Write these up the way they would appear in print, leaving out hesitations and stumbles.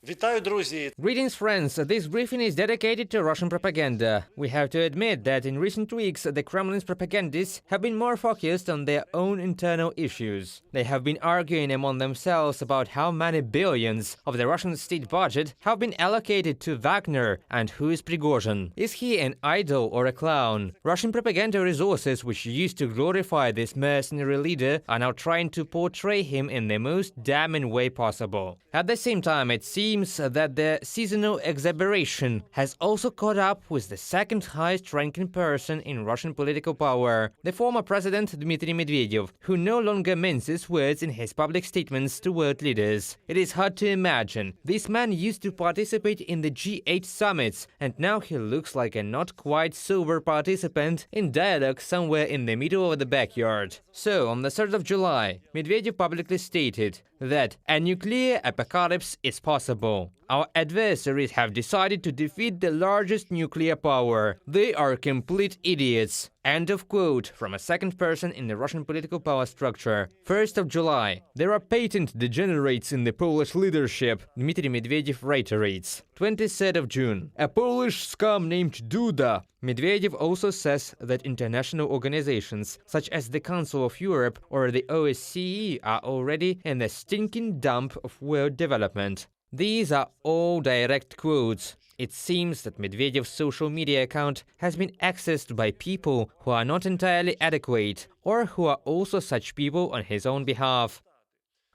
Вітаю, друзі! Greetings, friends. This briefing is dedicated to Russian propaganda. We have to admit that in recent weeks, the Kremlin's propagandists have been more focused on their own internal issues. They have been arguing among themselves about how many billions of the Russian state budget have been allocated to Wagner and who is Prigozhin. Is he an idol or a clown? Russian propaganda resources, which used to glorify this mercenary leader, are now trying to portray him in the most damning way possible. At the same time, it seems that the seasonal exaggeration has also caught up with the second highest ranking person in Russian political power, the former president Dmitry Medvedev, who no longer minces words in his public statements to world leaders. It is hard to imagine. This man used to participate in the G8 summits, and now he looks like a not quite sober participant in dialogue somewhere in the middle of the backyard. So, on the 3rd of July, Medvedev publicly stated that a nuclear apocalypse is possible. Our adversaries have decided to defeat the largest nuclear power. They are complete idiots. End of quote from a second person in the Russian political power structure. 1st of July. There are patent degenerates in the Polish leadership, Dmitry Medvedev reiterates. 23rd of June. A Polish scum named Duda. Medvedev also says that international organizations, such as the Council of Europe or the OSCE, are already in the stinking dump of world development. These are all direct quotes. It seems that Medvedev's social media account has been accessed by people who are not entirely adequate, or who are also such people on his own behalf.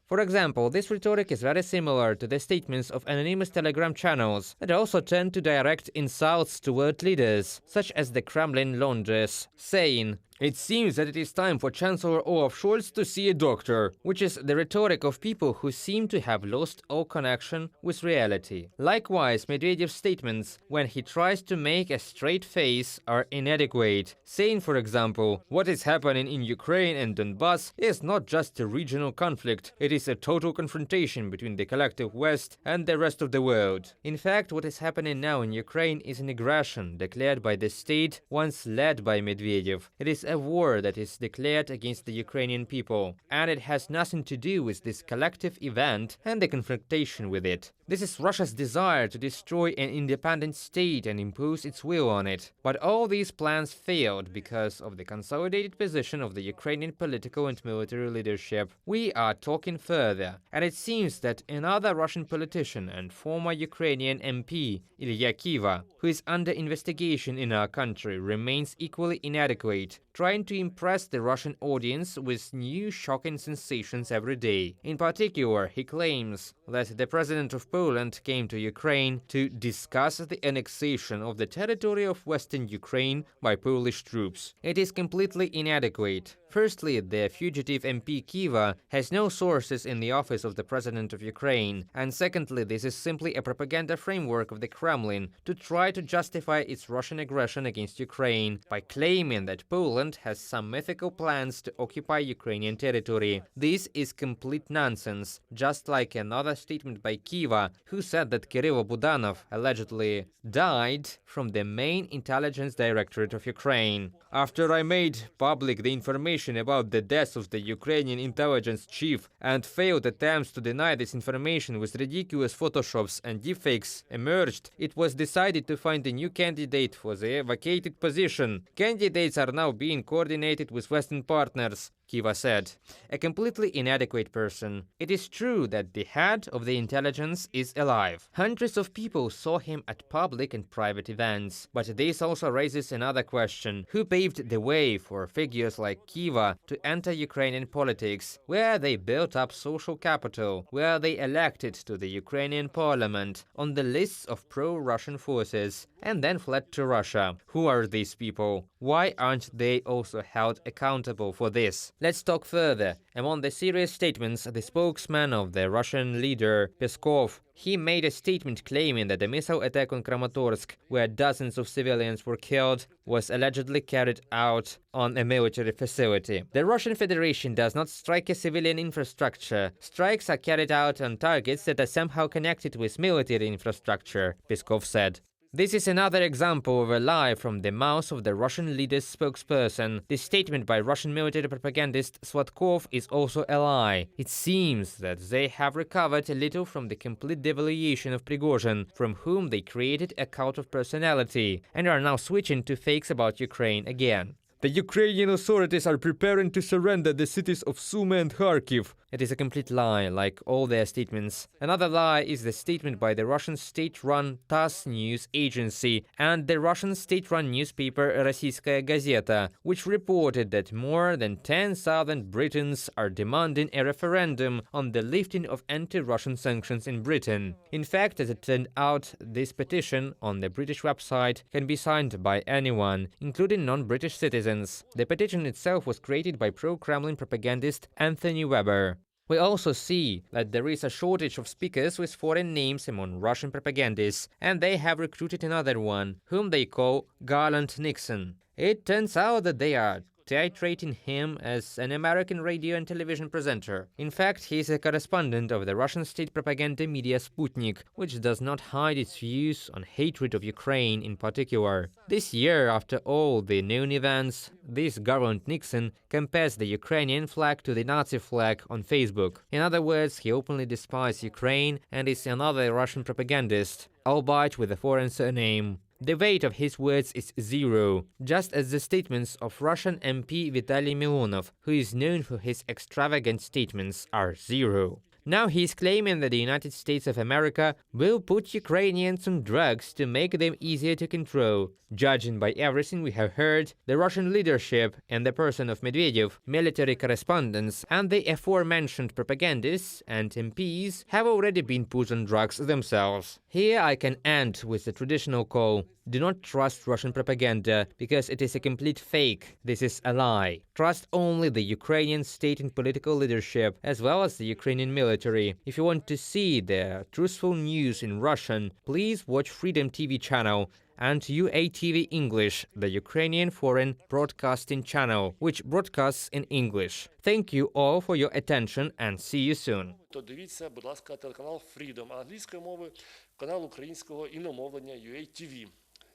For example, this rhetoric is very similar to the statements of anonymous Telegram channels that also tend to direct insults to world leaders, such as the Kremlin laundress, saying, "It seems that it is time for Chancellor Olaf Scholz to see a doctor," which is the rhetoric of people who seem to have lost all connection with reality. Likewise, Medvedev's statements, when he tries to make a straight face, are inadequate, saying, for example, what is happening in Ukraine and Donbass is not just a regional conflict, it is a total confrontation between the collective West and the rest of the world. In fact, what is happening now in Ukraine is an aggression declared by the state once led by Medvedev. It is a war that is declared against the Ukrainian people, and it has nothing to do with this collective event and the confrontation with it. This is Russia's desire to destroy an independent state and impose its will on it. But all these plans failed because of the consolidated position of the Ukrainian political and military leadership. We are talking further, and it seems that another Russian politician and former Ukrainian MP, Ilya Kiva, who is under investigation in our country, remains equally inadequate, trying to impress the Russian audience with new shocking sensations every day. In particular, he claims that the president of Poland came to Ukraine to discuss the annexation of the territory of Western Ukraine by Polish troops. It is completely inadequate. Firstly, the fugitive MP Kiva has no sources in the office of the president of Ukraine, and secondly, this is simply a propaganda framework of the Kremlin to try to justify its Russian aggression against Ukraine by claiming that Poland has some mythical plans to occupy Ukrainian territory. This is complete nonsense, just like another statement by Kiva, who said that Kirill Budanov allegedly died from the main intelligence directorate of Ukraine. After I made public the information about the death of the Ukrainian intelligence chief and failed attempts to deny this information with ridiculous photoshops and deepfakes emerged, it was decided to find a new candidate for the vacated position. Candidates are now being coordinated with Western partners, Kiva said. A completely inadequate person. It is true that the head of the intelligence is alive. Hundreds of people saw him at public and private events. But this also raises another question. Who paved the way for figures like Kiva to enter Ukrainian politics, where they built up social capital, where they elected to the Ukrainian parliament on the lists of pro-Russian forces, and then fled to Russia? Who are these people? Why aren't they also held accountable for this? Let's talk further. Among the serious statements, the spokesman of the Russian leader, Peskov, he made a statement claiming that the missile attack on Kramatorsk, where dozens of civilians were killed, was allegedly carried out on a military facility. The Russian Federation does not strike a civilian infrastructure. Strikes are carried out on targets that are somehow connected with military infrastructure, Peskov said. This is another example of a lie from the mouth of the Russian leader's spokesperson. This statement by Russian military propagandist Svatkov is also a lie. It seems that they have recovered a little from the complete devaluation of Prigozhin, from whom they created a cult of personality, and are now switching to fakes about Ukraine again. The Ukrainian authorities are preparing to surrender the cities of Sumy and Kharkiv. It is a complete lie, like all their statements. Another lie is the statement by the Russian state-run TASS news agency and the Russian state-run newspaper Rossiyskaya Gazeta, which reported that more than 10,000 Britons are demanding a referendum on the lifting of anti-Russian sanctions in Britain. In fact, as it turned out, this petition on the British website can be signed by anyone, including non-British citizens. The petition itself was created by pro-Kremlin propagandist Anthony Weber. We also see that there is a shortage of speakers with foreign names among Russian propagandists, and they have recruited another one, whom they call Garland Nixon. It turns out that they are titrating him as an American radio and television presenter. In fact, he is a correspondent of the Russian state propaganda media Sputnik, which does not hide its views on hatred of Ukraine in particular. This year, after all the known events, this Garland Nixon compares the Ukrainian flag to the Nazi flag on Facebook. In other words, he openly despises Ukraine and is another Russian propagandist, albeit with a foreign surname. The weight of his words is zero, just as the statements of Russian MP Vitaly Milonov, who is known for his extravagant statements, are zero. Now he is claiming that the United States of America will put Ukrainians on drugs to make them easier to control. Judging by everything we have heard, the Russian leadership, in the person of Medvedev, military correspondents, and the aforementioned propagandists and MPs have already been put on drugs themselves. Here I can end with the traditional call: do not trust Russian propaganda, because it is a complete fake. This is a lie. Trust only the Ukrainian state and political leadership, as well as the Ukrainian military. If you want to see the truthful news in Russian, please watch Freedom TV channel and UATV English, the Ukrainian foreign broadcasting channel, which broadcasts in English. Thank you all for your attention and see you soon. То дивіться, будь ласка, телеканал Freedom, англійської мови, канал українського іномовлення UATV.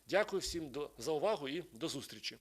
Дякую всім за увагу і до зустрічі.